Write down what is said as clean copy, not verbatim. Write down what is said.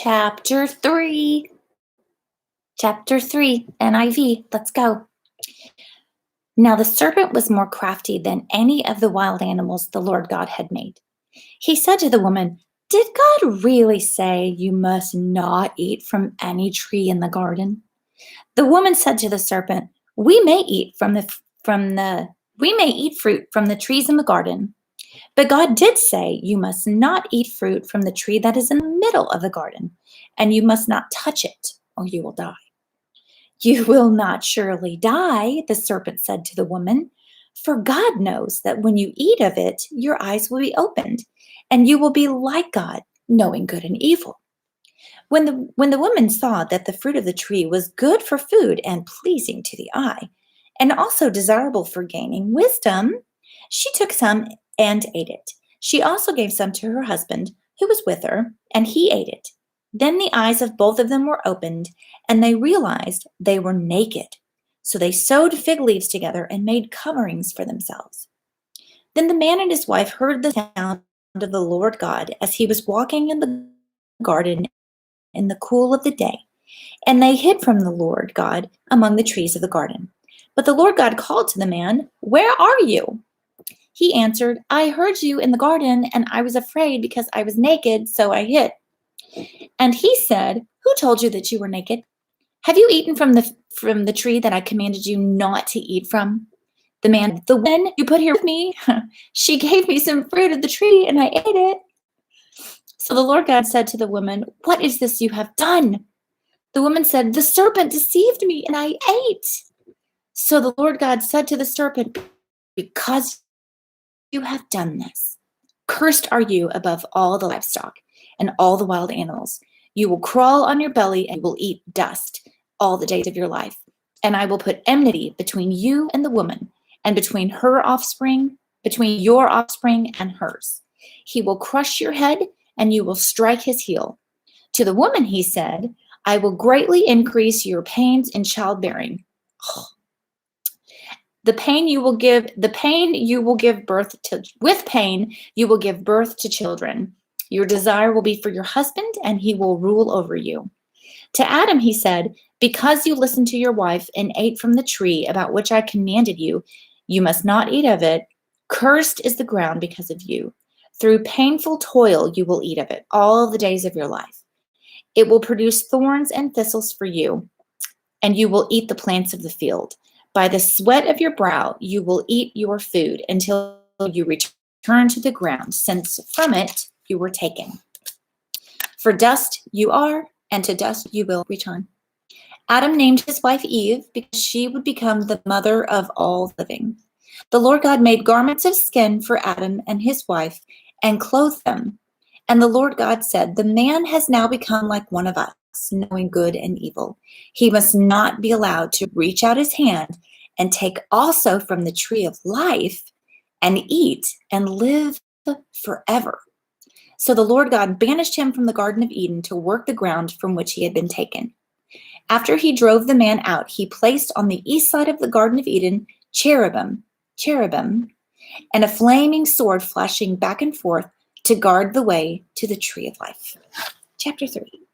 Chapter 3. Chapter 3, NIV. Let's go. Now the serpent was more crafty than any of the wild animals the Lord God had made. He said to the woman, "Did God really say you must not eat from any tree in the garden?" The woman said to the serpent, "We may eat we may eat fruit from the trees in the garden. But God did say, you must not eat fruit from the tree that is in the middle of the garden, and you must not touch it, or you will die." "You will not surely die," the serpent said to the woman, "for God knows that when you eat of it, your eyes will be opened, and you will be like God, knowing good and evil." When the woman saw that the fruit of the tree was good for food and pleasing to the eye, and also desirable for gaining wisdom, she took some and ate it. She also gave some to her husband, who was with her, and he ate it. Then the eyes of both of them were opened, and they realized they were naked. So they sewed fig leaves together and made coverings for themselves. Then the man and his wife heard the sound of the Lord God as he was walking in the garden in the cool of the day, and they hid from the Lord God among the trees of the garden. But the Lord God called to the man, "Where are you?" He answered, "I heard you in the garden, and I was afraid because I was naked, so I hid." And he said, "Who told you that you were naked? Have you eaten from the tree that I commanded you not to eat from?" The man, "The woman you put here with me, she gave me some fruit of the tree, and I ate it." So the Lord God said to the woman, "What is this you have done?" The woman said, "The serpent deceived me, and I ate." So the Lord God said to the serpent, "Because you have done this, cursed are you above all the livestock and all the wild animals. You will crawl on your belly and will eat dust all the days of your life. And I will put enmity between you and the woman, and between your offspring and hers. He will crush your head, and you will strike his heel." To the woman he said, "I will greatly increase your pains in childbearing. With pain you will give birth to children. Your desire will be for your husband, and he will rule over you." To Adam he said, "Because you listened to your wife and ate from the tree about which I commanded you, you must not eat of it. Cursed is the ground because of you. Through painful toil you will eat of it all the days of your life. It will produce thorns and thistles for you, and you will eat the plants of the field. By the sweat of your brow you will eat your food until you return to the ground, since from it you were taken. For dust you are, and to dust you will return." Adam named his wife Eve because she would become the mother of all living. The Lord God made garments of skin for Adam and his wife and clothed them. And the Lord God said, "The man has now become like one of us, knowing good and evil. He must not be allowed to reach out his hand and take also from the tree of life and eat and live forever." So the Lord God banished him from the Garden of Eden to work the ground from which he had been taken. After he drove the man out, he placed on the east side of the Garden of Eden cherubim, and a flaming sword flashing back and forth to guard the way to the tree of life. Chapter 3.